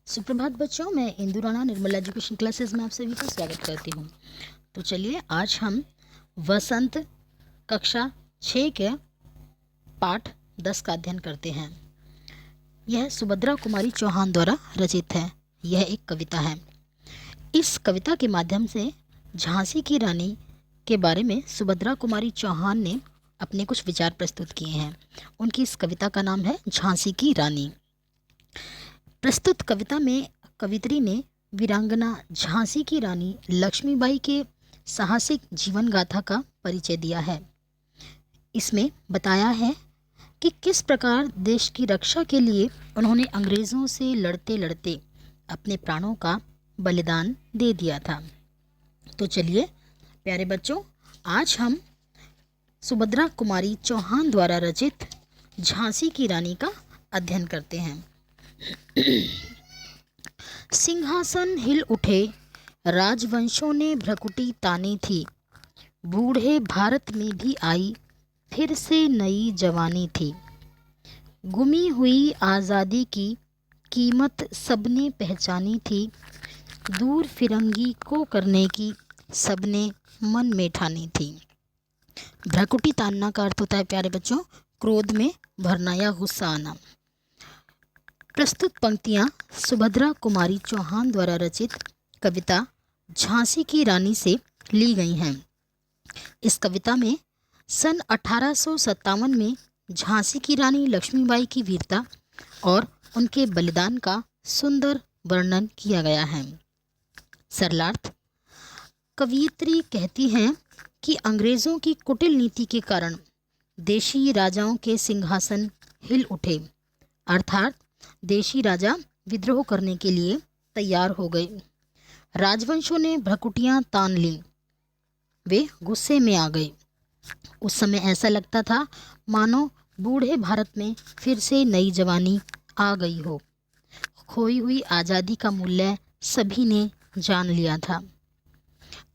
सुप्रभात बच्चों, मैं इंदु राणा निर्मल एजुकेशन क्लासेस में आप सभी का स्वागत करती हूँ। तो चलिए आज हम वसंत कक्षा 6 के पाठ 10 का अध्ययन करते हैं। यह सुभद्रा कुमारी चौहान द्वारा रचित है। यह एक कविता है। इस कविता के माध्यम से झांसी की रानी के बारे में सुभद्रा कुमारी चौहान ने अपने कुछ विचार प्रस्तुत किए हैं। उनकी इस कविता का नाम है झांसी की रानी। प्रस्तुत कविता में कवित्री ने वीरांगना झांसी की रानी लक्ष्मीबाई के साहसिक जीवन गाथा का परिचय दिया है। इसमें बताया है कि किस प्रकार देश की रक्षा के लिए उन्होंने अंग्रेज़ों से लड़ते लड़ते अपने प्राणों का बलिदान दे दिया था। तो चलिए प्यारे बच्चों, आज हम सुभद्रा कुमारी चौहान द्वारा रचित झांसी की रानी का अध्ययन करते हैं। सिंहासन हिल उठे, राजवंशों ने भ्रकुटी तानी थी। बूढ़े भारत में भी आई फिर से नई जवानी थी। गुमी हुई आज़ादी की कीमत सबने पहचानी थी। दूर फिरंगी को करने की सबने मन में ठानी थी। भ्रकुटी तानना का अर्थ होता है प्यारे बच्चों क्रोध में भरना या गुस्सा आना। प्रस्तुत पंक्तियाँ सुभद्रा कुमारी चौहान द्वारा रचित कविता झांसी की रानी से ली गई हैं। इस कविता में सन 1857 में झांसी की रानी लक्ष्मीबाई की वीरता और उनके बलिदान का सुंदर वर्णन किया गया है। सरलार्थ, कवियत्री कहती हैं कि अंग्रेज़ों की कुटिल नीति के कारण देशी राजाओं के सिंहासन हिल उठे, अर्थात देशी राजा विद्रोह करने के लिए तैयार हो गए। राजवंशों ने भ्रकुटियां तान लीं, वे गुस्से में आ गए। उस समय ऐसा लगता था मानो बूढ़े भारत में फिर से नई जवानी आ गई हो। खोई हुई आज़ादी का मूल्य सभी ने जान लिया था।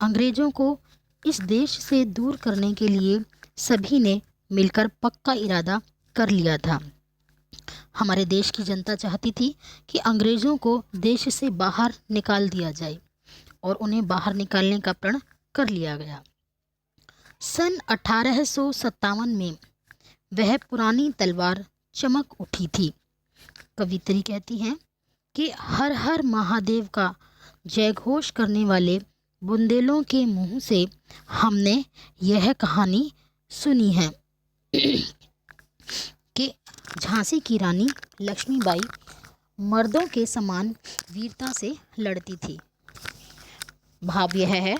अंग्रेज़ों को इस देश से दूर करने के लिए सभी ने मिलकर पक्का इरादा कर लिया था। हमारे देश की जनता चाहती थी कि अंग्रेज़ों को देश से बाहर निकाल दिया जाए और उन्हें बाहर निकालने का प्रण कर लिया गया। सन 1857 में वह पुरानी तलवार चमक उठी थी। कवित्री कहती हैं कि हर हर महादेव का जयघोष करने वाले बुंदेलों के मुंह से हमने यह कहानी सुनी है कि झांसी की रानी लक्ष्मीबाई मर्दों के समान वीरता से लड़ती थी। भाव यह है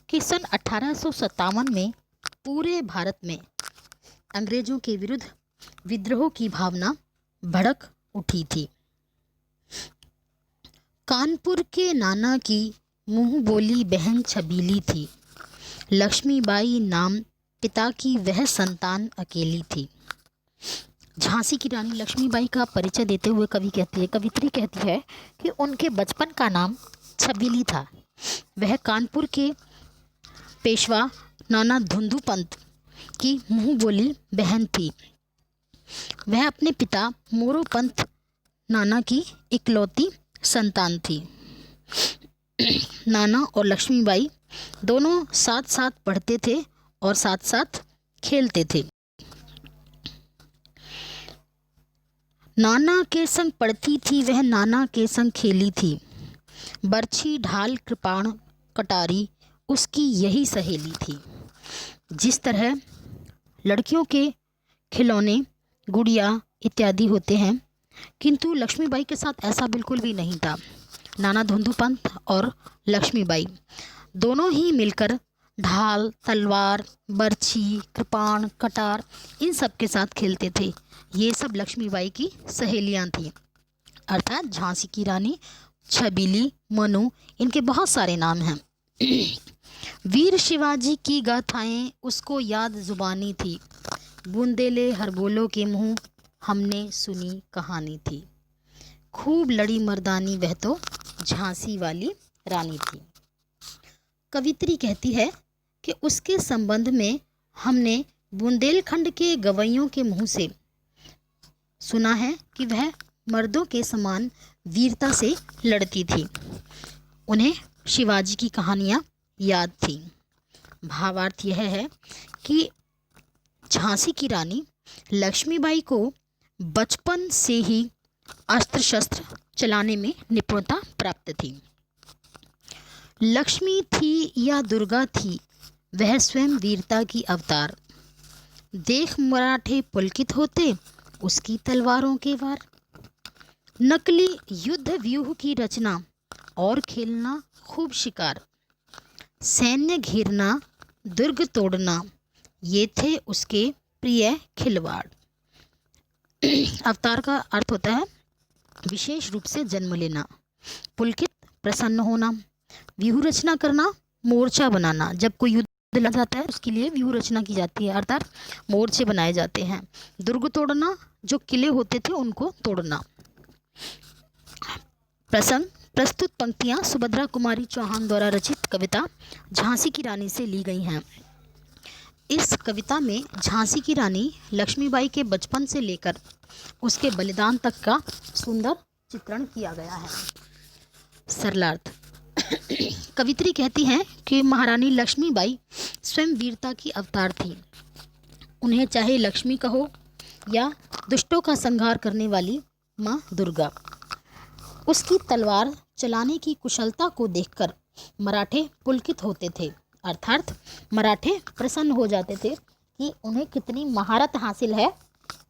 कि सन 1857 में पूरे भारत में अंग्रेज़ों के विरुद्ध विद्रोह की भावना भड़क उठी थी। कानपुर के नाना की मुँह बोली बहन छबीली थी। लक्ष्मीबाई नाम पिता की वह संतान अकेली थी। झांसी की रानी लक्ष्मीबाई का परिचय देते हुए कवित्री कहती है कि उनके बचपन का नाम छबीली था। वह कानपुर के पेशवा नाना धुंधु पंत की मुँह बोली बहन थी। वह अपने पिता मोरो पंत नाना की इकलौती संतान थी। नाना और लक्ष्मीबाई दोनों साथ साथ पढ़ते थे और साथ साथ खेलते थे। नाना के संग पढ़ती थी वह, नाना के संग खेली थी। बरछी ढाल कृपाण कटारी उसकी यही सहेली थी। जिस तरह लड़कियों के खिलौने गुड़िया इत्यादि होते हैं, किंतु लक्ष्मीबाई के साथ ऐसा बिल्कुल भी नहीं था। नाना धुंधु पंत और लक्ष्मीबाई दोनों ही मिलकर ढाल, तलवार, बरछी, कृपाण, कटार इन सब के साथ खेलते थे। ये सब लक्ष्मीबाई की सहेलियां थीं, अर्थात झांसी की रानी, छबीली, मनु, इनके बहुत सारे नाम हैं। वीर शिवाजी की गाथाएं उसको याद जुबानी थी। बुंदेले हरबोलों के मुँह हमने सुनी कहानी थी। खूब लड़ी मर्दानी वह तो झांसी वाली रानी थी। कवित्री कहती है कि उसके संबंध में हमने बुंदेलखंड के गवैयों के मुँह से सुना है कि वह मर्दों के समान वीरता से लड़ती थी। उन्हें शिवाजी की कहानियाँ याद थी। भावार्थ यह है कि झांसी की रानी लक्ष्मीबाई को बचपन से ही अस्त्र शस्त्र चलाने में निपुणता प्राप्त थी। लक्ष्मी थी या दुर्गा थी, वह स्वयं वीरता की अवतार। देख मराठे पुलकित होते, उसकी तलवारों के वार। नकली युद्ध व्यूह की रचना और खेलना खूब शिकार। सैन्य घेरना, दुर्ग तोड़ना, ये थे उसके प्रिय खिलवाड़। अवतार का अर्थ होता है विशेष रूप से जन्म लेना, पुलकित प्रसन्न होना, व्यूह रचना करना, मोर्चा बनाना। जब कोई युद्ध लड़ा जाता है उसके लिए व्यूह रचना की जाती है, अर्थात मोर्चे बनाए जाते हैं। दुर्ग तोड़ना, जो किले होते थे उनको तोड़ना। प्रसंग प्रस्तुत पंक्तियां सुभद्रा कुमारी चौहान द्वारा रचित कविता झांसी की रानी से ली गई हैं। इस कविता में झांसी की रानी लक्ष्मीबाई के बचपन से लेकर उसके बलिदान तक का सुंदर चित्रण किया गया है। सरलार्थ कवित्री कहती हैं कि महारानी लक्ष्मीबाई स्वयं वीरता की अवतार थी। उन्हें चाहे लक्ष्मी कहो या दुष्टों का संहार करने वाली माँ दुर्गा, उसकी तलवार चलाने की कुशलता को देखकर मराठे पुलकित होते थे, अर्थात मराठे प्रसन्न हो जाते थे कि उन्हें कितनी महारत हासिल है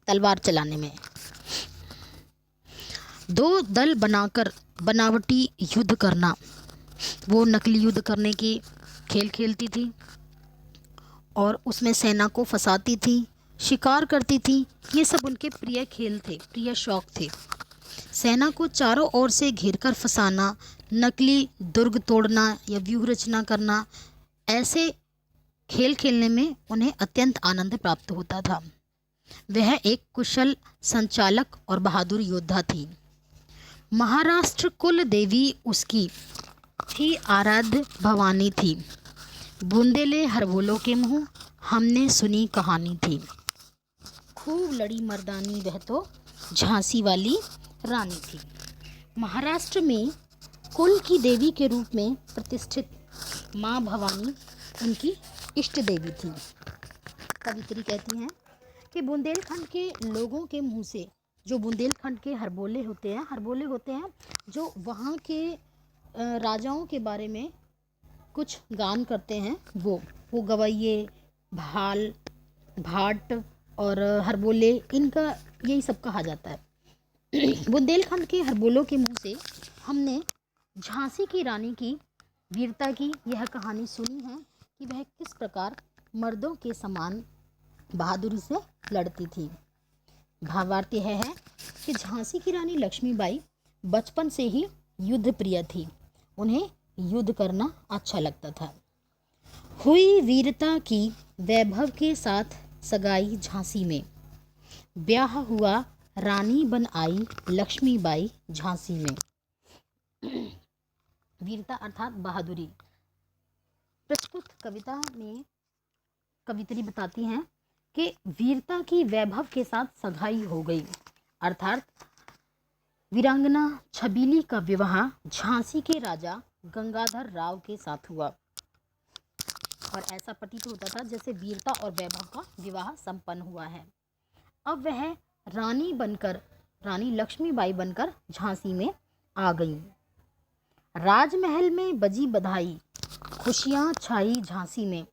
तलवार चलाने में। दो दल बनाकर बनावटी युद्ध करना, वो नकली युद्ध करने की खेल खेलती थी और उसमें सेना को फंसाती थी, शिकार करती थी। ये सब उनके प्रिय खेल थे, प्रिय शौक थे। सेना को चारों ओर से घेरकर फंसाना, नकली दुर्ग तोड़ना या व्यूह रचना करना, ऐसे खेल खेलने में उन्हें अत्यंत आनंद प्राप्त होता था। वह एक कुशल संचालक और बहादुर योद्धा थी। महाराष्ट्र कुल देवी उसकी थी, आराध्य भवानी थी। बुंदेले हरबोलों के मुँह, हमने सुनी कहानी थी। खूब लड़ी मर्दानी, वह तो झांसी वाली रानी थी। महाराष्ट्र में कुल की देवी के रूप में प्रतिष्ठित माँ भवानी उनकी इष्ट देवी थी। कवित्री कहती हैं कि बुंदेलखंड के लोगों के मुंह से, जो बुंदेलखंड के हरबोले होते हैं जो वहाँ के राजाओं के बारे में कुछ गान करते हैं, वो गवैये, भाल, भाट और हरबोले, इनका यही सब कहा जाता है। बुंदेलखंड के हरबोलों के मुंह से हमने झांसी की रानी की वीरता की यह कहानी सुनी है कि वह किस प्रकार मर्दों के समान बहादुरी से लड़ती थी। भावार्थ यह है कि झांसी की रानी लक्ष्मीबाई बचपन से ही युद्ध प्रिय थी। उन्हें युद्ध करना अच्छा लगता था। हुई वीरता की वैभव के साथ सगाई झांसी में, ब्याह हुआ रानी बन आई लक्ष्मीबाई झांसी में। वीरता अर्थात बहादुरी। प्रस्तुत कविता में कवित्री बताती हैं कि वीरता की वैभव के साथ सगाई हो गई, अर्थात वीरांगना छबीली का विवाह झांसी के राजा गंगाधर राव के साथ हुआ और ऐसा प्रतीत होता था जैसे वीरता और वैभव का विवाह संपन्न हुआ है। अब वह रानी लक्ष्मीबाई बनकर झांसी में आ गई। राजमहल में बजी बधाई, खुशियां छाई झांसी में।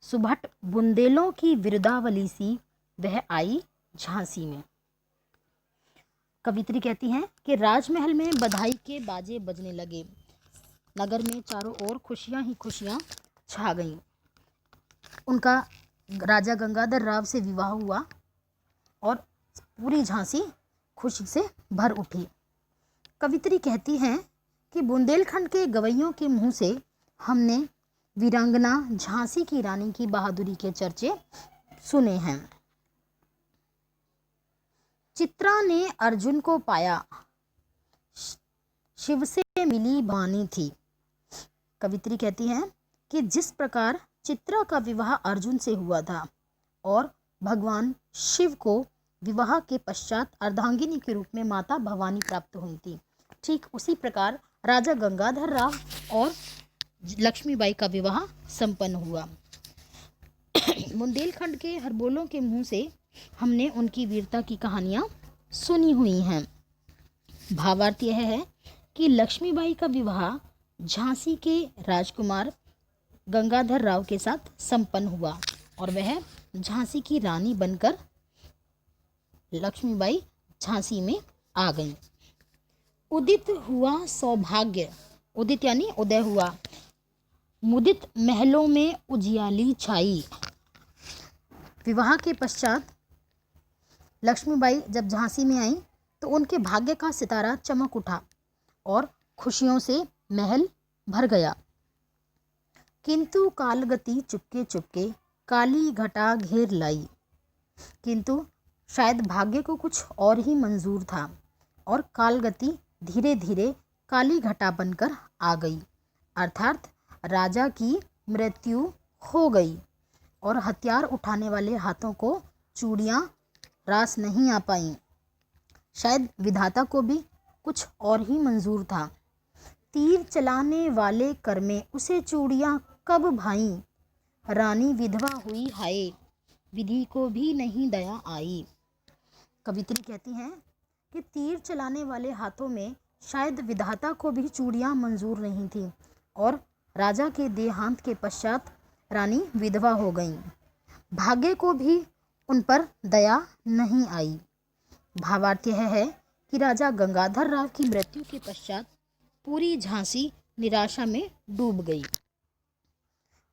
सुभट बुंदेलों की विरुदावली सी वह आई झांसी में। कवित्री कहती हैं कि राजमहल में बधाई के बाजे बजने लगे, नगर में चारों ओर खुशियां ही खुशियां छा गईं। उनका राजा गंगाधर राव से विवाह हुआ और पूरी झांसी खुशी से भर उठी। कवित्री कहती हैं कि बुंदेलखंड के गवैयों के मुंह से हमने वीरांगना झांसी की रानी की बहादुरी के चर्चे सुने हैं। चित्रा ने अर्जुन को पाया, शिव से मिली बानी थी। कवित्री कहती हैं कि जिस प्रकार चित्रा का विवाह अर्जुन से हुआ था और भगवान शिव को विवाह के पश्चात अर्धांगिनी के रूप में माता भवानी प्राप्त हुई थी। ठीक उसी प्रकार राजा गंगाधर राव और लक्ष्मीबाई का विवाह संपन्न हुआ। बुंदेलखंड के हरबोलों के मुंह से हमने उनकी वीरता की कहानियां सुनी हुई हैं। भावार्थ यह है कि लक्ष्मीबाई का विवाह झांसी के राजकुमार गंगाधर राव के साथ संपन्न हुआ और वह झांसी की रानी बनकर लक्ष्मीबाई झांसी में आ गईं। उदित हुआ सौभाग्य, उदित यानी उदय हुआ, मुदित महलों में उजियाली छाई। विवाह के पश्चात लक्ष्मीबाई जब झांसी में आई तो उनके भाग्य का सितारा चमक उठा और खुशियों से महल भर गया। किंतु कालगति चुपके चुपके काली घटा घेर लाई। किंतु शायद भाग्य को कुछ और ही मंजूर था और कालगति धीरे धीरे काली घटा बनकर आ गई, अर्थात राजा की मृत्यु हो गई और हथियार उठाने वाले हाथों को चूड़ियां रास नहीं आ पाईं। शायद विधाता को भी कुछ और ही मंजूर था। तीर चलाने वाले कर में उसे चूड़ियां कब भाईं, रानी विधवा हुई हाय, विधि को भी नहीं दया आई। कवित्री कहती हैं कि तीर चलाने वाले हाथों में शायद विधाता को भी चूड़ियां मंजूर नहीं थी और राजा के देहांत के पश्चात रानी विधवा हो गईं। भाग्य को भी उन पर दया नहीं आई। भावार्थ यह है कि राजा गंगाधर राव की मृत्यु के पश्चात पूरी झांसी निराशा में डूब गई।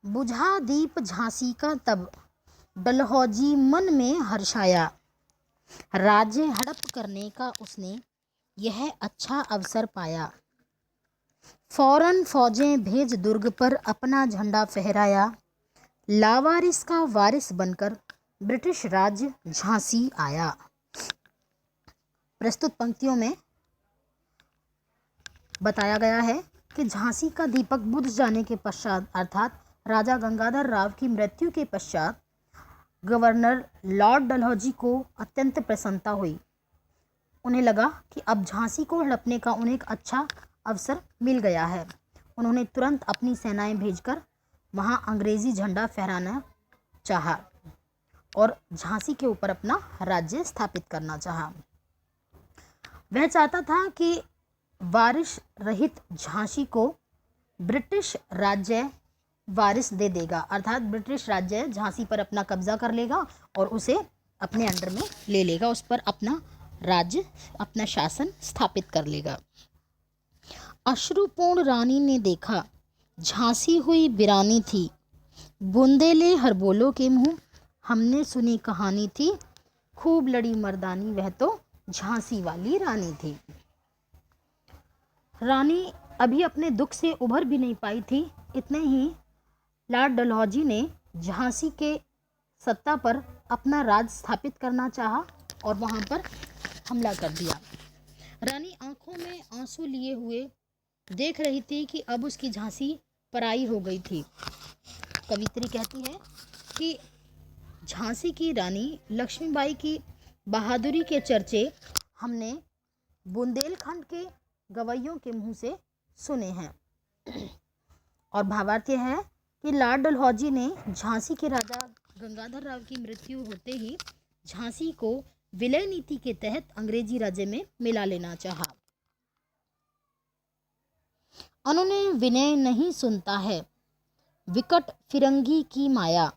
बुझा दीप झांसी का तब, डलहौजी मन में हर्षाया। राज्य हड़प करने का उसने यह अच्छा अवसर पाया। फौरन फौजें भेज दुर्ग पर अपना झंडा फहराया। लावारिस का वारिस बनकर ब्रिटिश राज्य झांसी आया। प्रस्तुत पंक्तियों में बताया गया है कि झांसी का दीपक बुझ जाने के पश्चात अर्थात राजा गंगाधर राव की मृत्यु के पश्चात गवर्नर लॉर्ड डलहौजी को अत्यंत प्रसन्नता हुई। उन्हें लगा कि अब झांसी को हड़पने का उन्हें एक अच्छा अवसर मिल गया है। उन्होंने तुरंत अपनी सेनाएं भेजकर वहां अंग्रेजी झंडा फहराना चाहा और झांसी के ऊपर अपना राज्य स्थापित करना चाहा। वह चाहता था कि वारिस रहित झांसी को ब्रिटिश राज्य वारिस दे देगा, अर्थात ब्रिटिश राज्य झांसी पर अपना कब्जा कर लेगा और उसे अपने अंडर में ले लेगा, उस पर अपना राज्य अपना शासन स्थापित कर लेगा। अश्रुपूर्ण रानी ने देखा झांसी हुई वीरानी थी, बुंदेले हरबोलों के मुंह हमने सुनी कहानी थी, खूब लड़ी मर्दानी वह तो झांसी वाली रानी थी। रानी अभी अपने दुख से उभर भी नहीं पाई थी, इतने ही लॉर्ड डलहौजी ने झांसी के सत्ता पर अपना राज स्थापित करना चाहा और वहां पर हमला कर दिया। रानी आंखों में आंसू लिए हुए देख रही थी कि अब उसकी झांसी पराई हो गई थी। कवित्री कहती है कि झांसी की रानी लक्ष्मीबाई की बहादुरी के चर्चे हमने बुंदेलखंड के गवैयों के मुंह से सुने हैं। और भावार्थ यह है कि लॉर्ड डलहौजी ने झांसी के राजा गंगाधर राव की मृत्यु होते ही झांसी को विलय नीति के तहत अंग्रेजी राज्य में मिला लेना चाहा। उन्होंने विनय नहीं सुनता है, विकट फिरंगी की माया,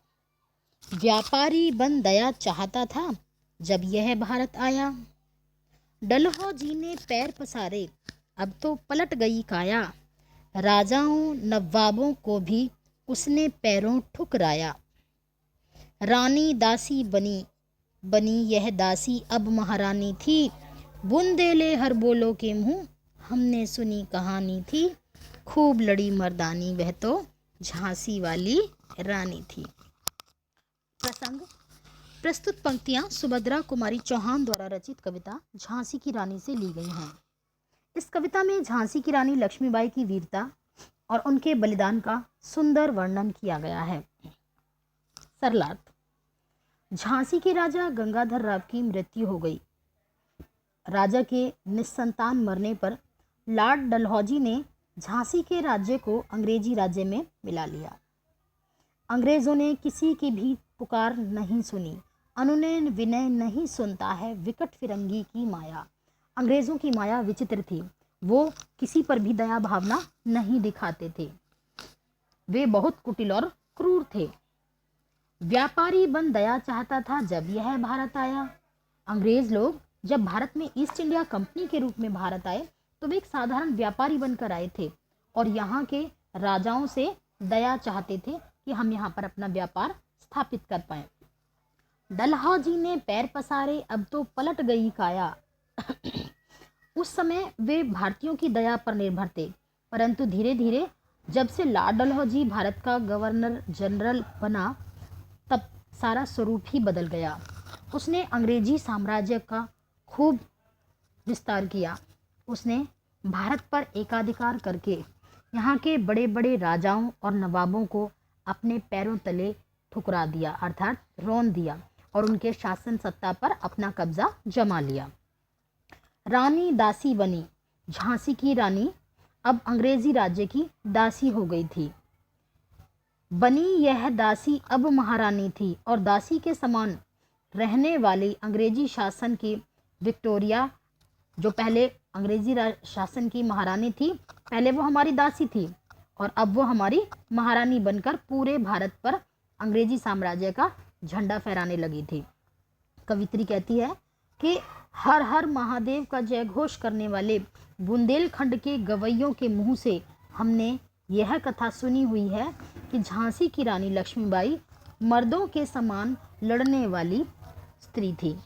व्यापारी बन दया चाहता था जब यह भारत आया। डलहौजी ने पैर पसारे अब तो पलट गई काया, राजाओं नवाबों को भी उसने पैरों ठुकराया। रानी दासी बनी बनी यह दासी अब महारानी थी, बुंदेले हरबोलों के मुंह हमने सुनी कहानी थी, खूब लड़ी मर्दानी वह तो झांसी वाली रानी थी। प्रसंग प्रस्तुत पंक्तियां सुभद्रा कुमारी चौहान द्वारा रचित कविता झांसी की रानी से ली गई हैं। इस कविता में झांसी की रानी लक्ष्मीबाई की वीरता और उनके बलिदान का सुंदर वर्णन किया गया है। सरलार्थ झांसी के राजा गंगाधर राव की मृत्यु हो गई। राजा के निस्संतान मरने पर लॉर्ड डलहौजी ने झांसी के राज्य को अंग्रेजी राज्य में मिला लिया। अंग्रेजों ने किसी की भी पुकार नहीं सुनी, अनुनय विनय नहीं सुनता है विकट फिरंगी की माया। अंग्रेजों की माया विचित्र थी, वो किसी पर भी दया भावना नहीं दिखाते थे, वे बहुत कुटिल और क्रूर थे। व्यापारी बन दया चाहता था जब यह भारत आया। अंग्रेज लोग जब भारत में ईस्ट इंडिया कंपनी के रूप में भारत आए तो वे एक साधारण व्यापारी बनकर आए थे और यहाँ के राजाओं से दया चाहते थे कि हम यहाँ पर अपना व्यापार स्थापित कर पाए। डलहौजी ने पैर पसारे, अब तो पलट गई काया। उस समय वे भारतीयों की दया पर निर्भर थे, परंतु धीरे धीरे जब से लॉर्ड डलहौजी भारत का गवर्नर जनरल बना तब सारा स्वरूप ही बदल गया। उसने अंग्रेजी साम्राज्य का खूब विस्तार किया। उसने भारत पर एकाधिकार करके यहाँ के बड़े बड़े राजाओं और नवाबों को अपने पैरों तले ठुकरा दिया, अर्थात रौंद दिया, और उनके शासन सत्ता पर अपना कब्जा जमा लिया। रानी दासी बनी। झांसी की रानी अब अंग्रेजी राज्य की दासी हो गई थी। बनी यह दासी अब महारानी थी और दासी के समान रहने वाली अंग्रेजी शासन की विक्टोरिया, जो पहले अंग्रेजी शासन की महारानी थी, पहले वो हमारी दासी थी और अब वो हमारी महारानी बनकर पूरे भारत पर अंग्रेजी साम्राज्य का झंडा फहराने लगी थी। कवित्री कहती है कि हर हर महादेव का जय घोष करने वाले बुंदेलखंड के गवैयों के मुंह से हमने यह कथा सुनी हुई है कि झांसी की रानी लक्ष्मीबाई मर्दों के समान लड़ने वाली स्त्री थी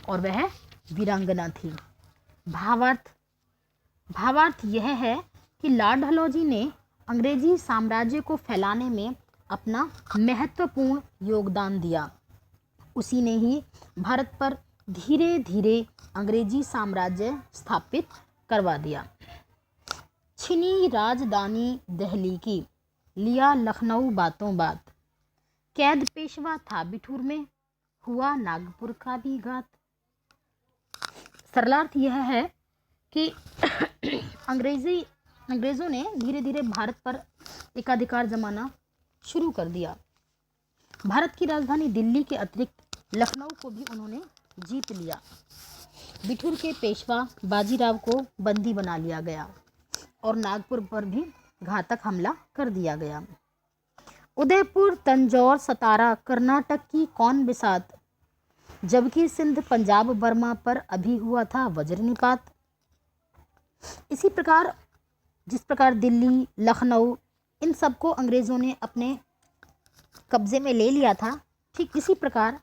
और वह वीरांगना थी। भावार्थ यह है कि लॉर्ड डलहौजी ने अंग्रेजी साम्राज्य को फैलाने में अपना महत्वपूर्ण योगदान दिया। उसी ने ही भारत पर धीरे धीरे अंग्रेजी साम्राज्य स्थापित करवा दिया। छिनी राजधानी दिल्ली की, लिया लखनऊ बातों बात। कैद पेशवा था बिठूर में, हुआ नागपुर का भी घात। सरलार्थ यह है कि अंग्रेज़ों ने धीरे धीरे भारत पर एकाधिकार जमाना शुरू कर दिया। भारत की राजधानी दिल्ली के अतिरिक्त लखनऊ को भी उन्होंने जीत लिया। बिठूर के पेशवा बाजीराव को बंदी बना लिया गया और नागपुर पर भी घातक हमला कर दिया गया। उदयपुर, तंजौर, सतारा कर्नाटक की कौन बिसात, जबकि सिंध, पंजाब, बर्मा पर अभी हुआ था वज्रनिपात। इसी प्रकार जिस प्रकार दिल्ली, लखनऊ, इन सबको अंग्रेज़ों ने अपने कब्जे में ले लिया था, ठीक इसी प्रकार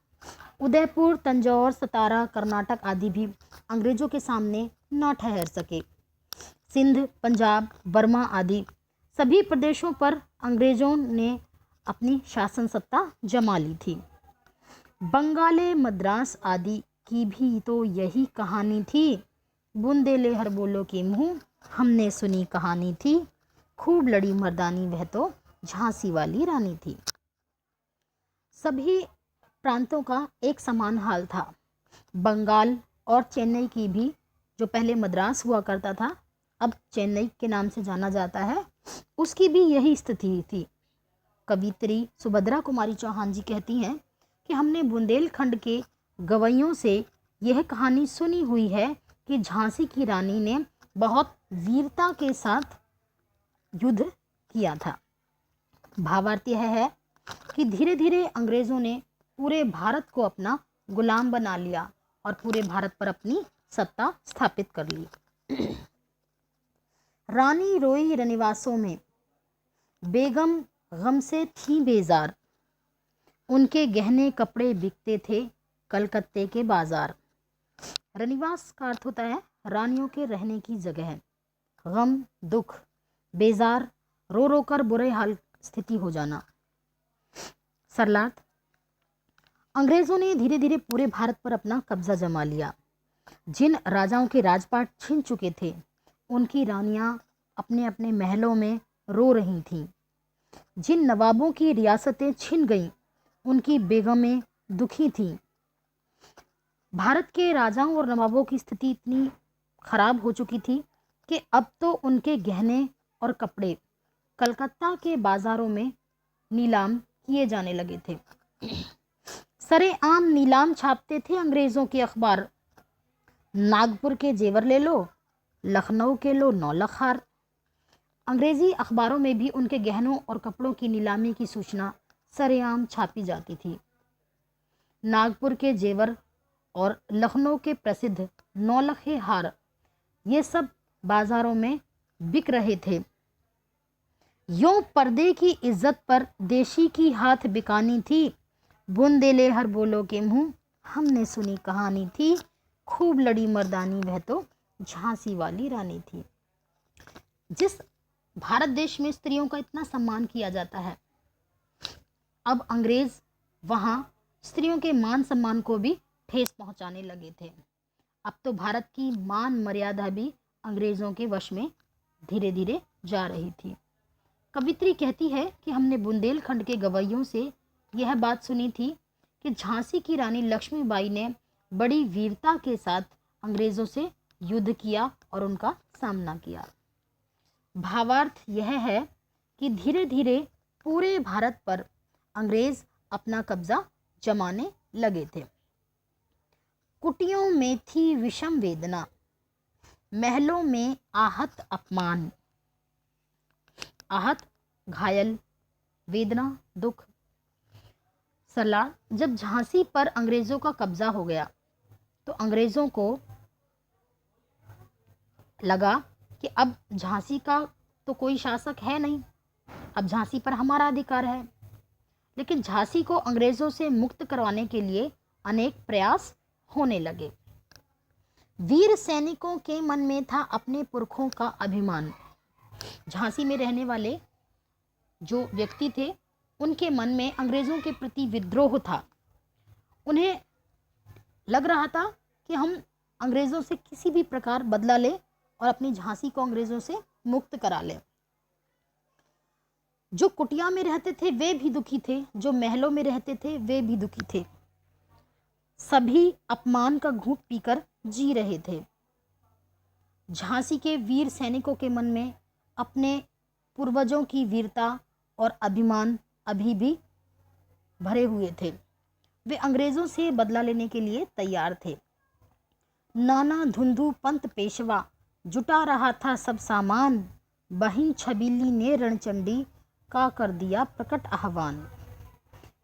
उदयपुर, तंजौर, सतारा, कर्नाटक आदि भी अंग्रेज़ों के सामने न ठहर सके। सिंध, पंजाब, बर्मा आदि सभी प्रदेशों पर अंग्रेज़ों ने अपनी शासन सत्ता जमा ली थी। बंगाले, मद्रास आदि की भी तो यही कहानी थी। बुंदेले हर बोलो के मुँह हमने सुनी कहानी थी। खूब लड़ी मर्दानी वह तो झांसी वाली रानी थी। सभी प्रांतों का एक समान हाल था। बंगाल और चेन्नई की भी, जो पहले मद्रास हुआ करता था अब चेन्नई के नाम से जाना जाता है, उसकी भी यही स्थिति थी। कवित्री सुभद्रा कुमारी चौहान जी कहती हैं कि हमने बुंदेलखंड के गवैयों से यह कहानी सुनी हुई है कि झांसी की रानी ने बहुत वीरता के साथ युद्ध किया था। भावार्थ यह है कि धीरे धीरे अंग्रेज़ों ने पूरे भारत को अपना गुलाम बना लिया और पूरे भारत पर अपनी सत्ता स्थापित कर ली। रानी रोई रनिवासों में, बेगम गम से थी बेजार, उनके गहने कपड़े बिकते थे कलकत्ते के बाजार। रनिवास का अर्थ होता है रानियों के रहने की जगह। गम दुख, बेजार रो रो कर बुरे हाल स्थिति हो जाना। सरलार्थ, अंग्रेज़ों ने धीरे धीरे पूरे भारत पर अपना कब्जा जमा लिया। जिन राजाओं के राजपाट छिन चुके थे उनकी रानियां अपने अपने महलों में रो रही थीं। जिन नवाबों की रियासतें छिन गईं उनकी बेगमें दुखी थीं। भारत के राजाओं और नवाबों की स्थिति इतनी खराब हो चुकी थी कि अब तो उनके गहने और कपड़े कलकत्ता के बाजारों में नीलाम किए जाने लगे थे। सरेआम नीलाम छापते थे अंग्रेजों के अखबार। नागपुर के जेवर ले लो, लखनऊ के लो 9 लाख हार। अंग्रेजी अखबारों में भी उनके गहनों और कपड़ों की नीलामी की सूचना सरेआम छापी जाती थी। नागपुर के जेवर और लखनऊ के प्रसिद्ध 9 लाख हार ये सब बाजारों में बिक रहे थे। यूं पर्दे की इज्जत पर देशी की हाथ बिकानी थी। बुंदेले हर बोलो के मुंह हमने सुनी कहानी थी। खूब लड़ी मर्दानी वह तो झांसी वाली रानी थी। जिस भारत देश में स्त्रियों का इतना सम्मान किया जाता है, अब अंग्रेज वहां स्त्रियों के मान सम्मान को भी ठेस पहुंचाने लगे थे। अब तो भारत की मान मर्यादा भी अंग्रेजों के वश में धीरे धीरे जा रही थी। कवित्री कहती है कि हमने बुंदेलखंड के गवैयों से यह बात सुनी थी कि झांसी की रानी लक्ष्मीबाई ने बड़ी वीरता के साथ अंग्रेजों से युद्ध किया और उनका सामना किया। भावार्थ यह है कि धीरे धीरे पूरे भारत पर अंग्रेज अपना कब्जा जमाने लगे थे। कुटियों में थी विषम वेदना, महलों में आहत अपमान। आहत घायल, वेदना दुख। सलाह, जब झांसी पर अंग्रेजों का कब्जा हो गया तो अंग्रेजों को लगा कि अब झांसी का तो कोई शासक है नहीं, अब झांसी पर हमारा अधिकार है। लेकिन झांसी को अंग्रेजों से मुक्त करवाने के लिए अनेक प्रयास होने लगे। वीर सैनिकों के मन में था अपने पुरखों का अभिमान। झांसी में रहने वाले जो व्यक्ति थे उनके मन में अंग्रेजों के प्रति विद्रोह था। उन्हें लग रहा था कि हम अंग्रेजों से किसी भी प्रकार बदला लें और अपनी झांसी को अंग्रेजों से मुक्त करा लें। जो कुटिया में रहते थे वे भी दुखी थे, जो महलों में रहते थे वे भी दुखी थे। सभी अपमान का घूंट पीकर जी रहे थे। झांसी के वीर सैनिकों के मन में अपने पूर्वजों की वीरता और अभिमान अभी भी भरे हुए थे। वे अंग्रेजों से बदला लेने के लिए तैयार थे। नाना धुंधु पंत पेशवा जुटा रहा था सब सामान। बहिन छबीली ने रणचंडी का कर दिया प्रकट आह्वान।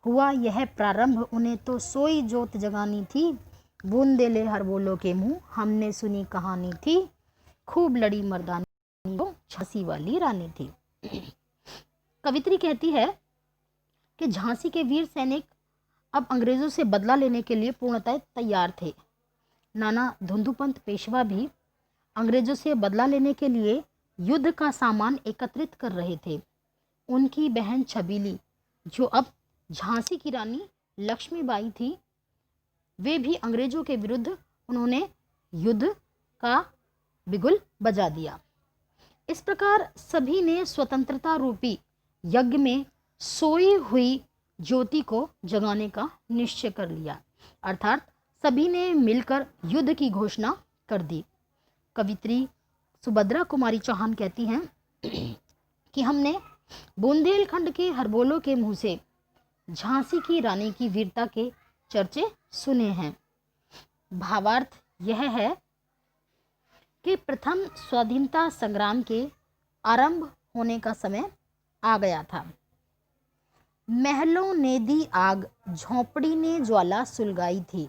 हुआ यह प्रारंभ उन्हें तो सोई जोत जगानी थी। बूंदेले हर बोलो के मुंह हमने सुनी कहानी थी। खूब लड़ी मर्दानी वो झांसी वाली रानी थी। कवित्री कहती है कि झांसी के वीर सैनिक अब अंग्रेजों से बदला लेने के लिए पूर्णतः तैयार थे। नाना धुंधुपंत पेशवा भी अंग्रेजों से बदला लेने के लिए युद्ध का सामान एकत्रित कर रहे थे। उनकी बहन छबीली, जो अब झांसी की रानी लक्ष्मीबाई थी, वे भी अंग्रेजों के विरुद्ध उन्होंने युद्ध का बिगुल बजा दिया। इस प्रकार सभी ने स्वतंत्रता रूपी यज्ञ में सोई हुई ज्योति को जगाने का निश्चय कर लिया, अर्थात सभी ने मिलकर युद्ध की घोषणा कर दी। कवित्री सुभद्रा कुमारी चौहान कहती हैं कि हमने बुंदेलखंड के हरबोलों के मुंह से झांसी की रानी की वीरता के चर्चे सुने हैं। भावार्थ यह है कि प्रथम स्वाधीनता संग्राम के आरंभ होने का समय आ गया था। महलों ने दी आग, झोंपड़ी ने ज्वाला सुलगाई थी।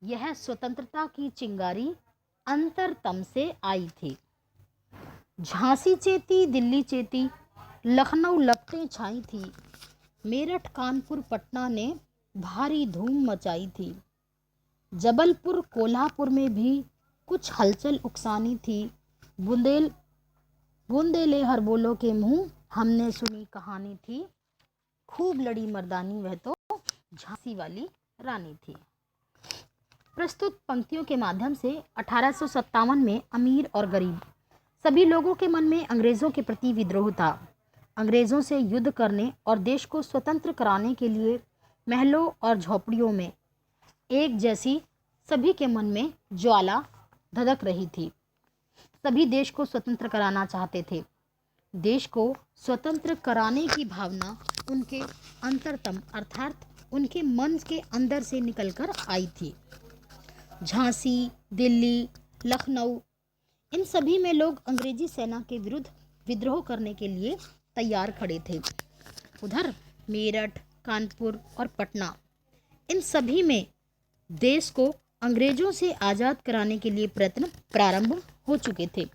यह स्वतंत्रता की चिंगारी अंतरतम से आई थी। झांसी चेती, दिल्ली चेती, लखनऊ लपटें छाई थी। मेरठ, कानपुर, पटना ने भारी धूम मचाई थी। जबलपुर, कोल्हापुर में भी कुछ हलचल उकसानी थी। बुंदेले हर बोलो के मुंह हमने सुनी कहानी थी। खूब लड़ी मर्दानी वह तो झांसी वाली रानी थी। प्रस्तुत पंक्तियों के माध्यम से 1857 में अमीर और गरीब सभी लोगों के मन में अंग्रेजों के प्रति विद्रोह था। अंग्रेजों से युद्ध करने और देश को स्वतंत्र कराने के लिए महलों और झोपड़ियों में एक जैसी सभी के मन में ज्वाला धधक रही थी। सभी देश को स्वतंत्र कराना चाहते थे। देश को स्वतंत्र कराने की भावना उनके अंतरतम अर्थात उनके मन के अंदर से निकलकर आई थी। झांसी, दिल्ली, लखनऊ, इन सभी में लोग अंग्रेजी सेना के विरुद्ध विद्रोह करने के लिए तैयार खड़े थे। उधर मेरठ, कानपुर और पटना, इन सभी में देश को अंग्रेजों से आज़ाद कराने के लिए प्रयत्न प्रारंभ हो चुके थे।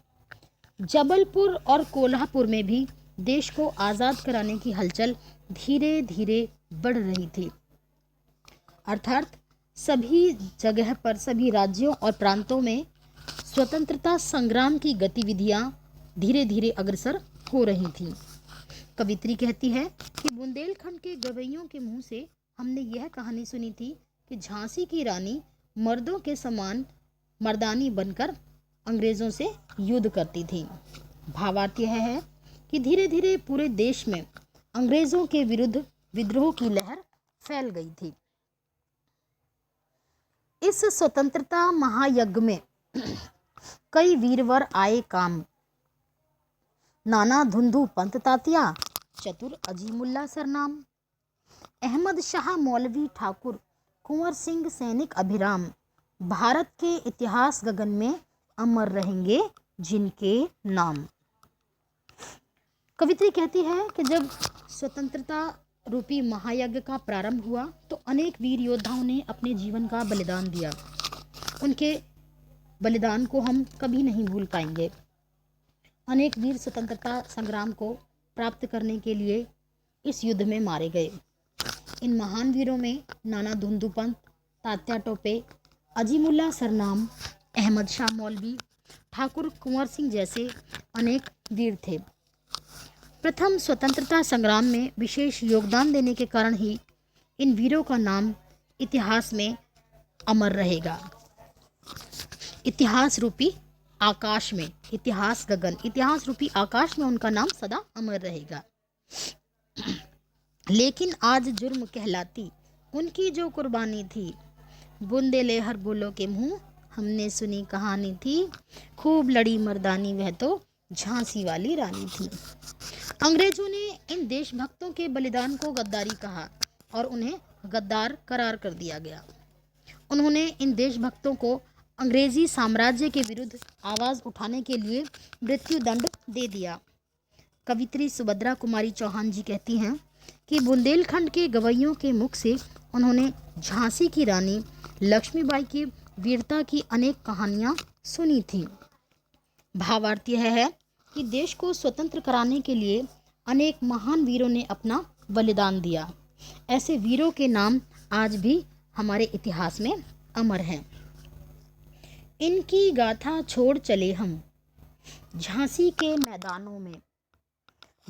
जबलपुर और कोल्हापुर में भी देश को आज़ाद कराने की हलचल धीरे धीरे बढ़ रही थी। अर्थात सभी जगह पर, सभी राज्यों और प्रांतों में स्वतंत्रता संग्राम की गतिविधियां धीरे धीरे अग्रसर हो रही थीं। कवित्री कहती है कि बुंदेलखंड के गवैयों के मुंह से हमने यह कहानी सुनी थी कि झांसी की रानी मर्दों के समान मर्दानी बनकर अंग्रेजों से युद्ध करती थी। भावार्थ यह है कि धीरे धीरे पूरे देश में अंग्रेजों के विरुद्ध विद्रोह की लहर फैल गई थी। इस स्वतंत्रता महायज्ञ में कई वीरवर आए काम। नाना धुंधु पंत तात्या, चतुर अजीमुल्ला सरनाम, अहमद शाह मौलवी ठाकुर, कुंवर सिंह सैनिक अभिराम, भारत के इतिहास गगन में अमर रहेंगे जिनके नाम। कवित्री कहती है कि जब स्वतंत्रता रूपी महायज्ञ का प्रारंभ हुआ तो अनेक वीर योद्धाओं ने अपने जीवन का बलिदान दिया। उनके बलिदान को हम कभी नहीं भूल पाएंगे। अनेक वीर स्वतंत्रता संग्राम को प्राप्त करने के लिए इस युद्ध में मारे गए। इन महान वीरों में नाना धुंधु पंत, तात्या टोपे, अजीमुल्ला सरनाम, अहमद शाह मौलवी, ठाकुर कुंवर सिंह जैसे अनेक वीर थे। प्रथम स्वतंत्रता संग्राम में विशेष योगदान देने के कारण ही इन वीरों का नाम इतिहास में अमर रहेगा। इतिहास रूपी आकाश में, इतिहास गगन, इतिहास रूपी आकाश में उनका नाम सदा अमर रहेगा। लेकिन आज जुर्म कहलाती उनकी जो कुर्बानी थी, बुंदेलहर बोलो के मुंह हमने सुनी कहानी थी, खूब लड़ी मर्दानी वह तो झांसी वाली रानी थी। अंग्रेजों ने इन देशभक्तों के बलिदान को गद्दारी कहा और उन्हें गद्दार करार कर दिया गया। उन्होंने इन देशभक्तों को अंग्रेजी साम्राज्य के विरुद्ध आवाज़ उठाने के लिए मृत्युदंड दे दिया। कवित्री सुभद्रा कुमारी चौहान जी कहती हैं कि बुंदेलखंड के गवैयों के मुख से उन्होंने झांसी की रानी लक्ष्मीबाई की वीरता की अनेक कहानियाँ सुनी थीं। भावार्थ यह है कि देश को स्वतंत्र कराने के लिए अनेक महान वीरों ने अपना बलिदान दिया। ऐसे वीरों के नाम आज भी हमारे इतिहास में अमर हैं। इनकी गाथा छोड़ चले हम झांसी के मैदानों में,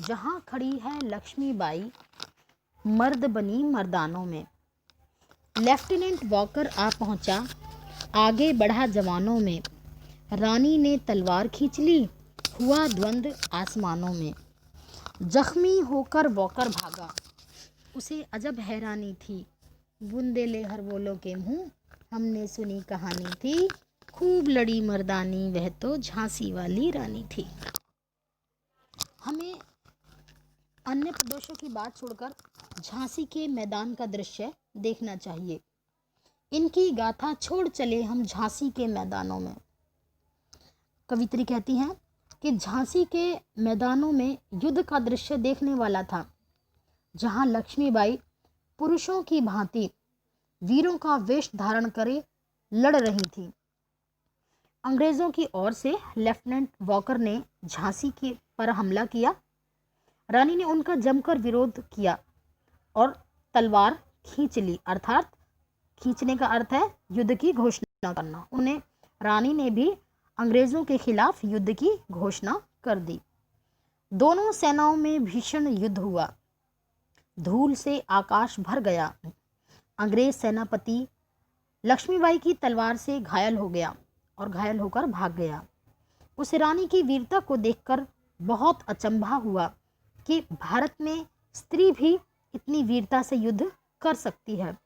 जहाँ खड़ी है लक्ष्मीबाई मर्द बनी मर्दानों में। लेफ्टिनेंट वॉकर आ पहुँचा, आगे बढ़ा जवानों में, रानी ने तलवार खींच ली, हुआ द्वंद्व आसमानों में। जख्मी होकर वॉकर भागा, उसे अजब हैरानी थी, बुंदेलहर बोलो के मुँह हमने सुनी कहानी थी, खूब लड़ी मर्दानी वह तो झांसी वाली रानी थी। हमें अन्य प्रदेशों की बात छोड़कर झांसी के मैदान का दृश्य देखना चाहिए। इनकी गाथा छोड़ चले हम झांसी के मैदानों में। कवित्री कहती हैं कि झांसी के मैदानों में युद्ध का दृश्य देखने वाला था, जहां लक्ष्मीबाई पुरुषों की भांति वीरों का वेश धारण करे लड़ रही थी। अंग्रेजों की ओर से लेफ्टिनेंट वॉकर ने झांसी के पर हमला किया। रानी ने उनका जमकर विरोध किया और तलवार खींच ली, अर्थात खींचने का अर्थ है युद्ध की घोषणा करना। उन्हें रानी ने भी अंग्रेजों के खिलाफ युद्ध की घोषणा कर दी। दोनों सेनाओं में भीषण युद्ध हुआ, धूल से आकाश भर गया। अंग्रेज सेनापति लक्ष्मीबाई की तलवार से घायल हो गया और घायल होकर भाग गया। उस रानी की वीरता को देखकर बहुत अचंभा हुआ कि भारत में स्त्री भी इतनी वीरता से युद्ध कर सकती है।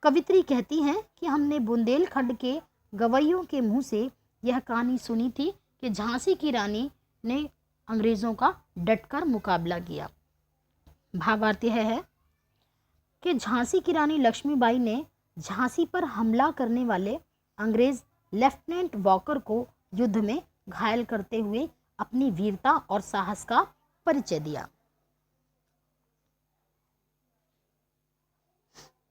कवित्री कहती हैं कि हमने बुंदेलखंड के गवैयों के मुंह से यह कहानी सुनी थी कि झांसी की रानी ने अंग्रेज़ों का डटकर मुकाबला किया। भावार्थ यह है कि झांसी की रानी लक्ष्मीबाई ने झांसी पर हमला करने वाले अंग्रेज लेफ्टिनेंट वॉकर को युद्ध में घायल करते हुए अपनी वीरता और साहस का परिचय दिया।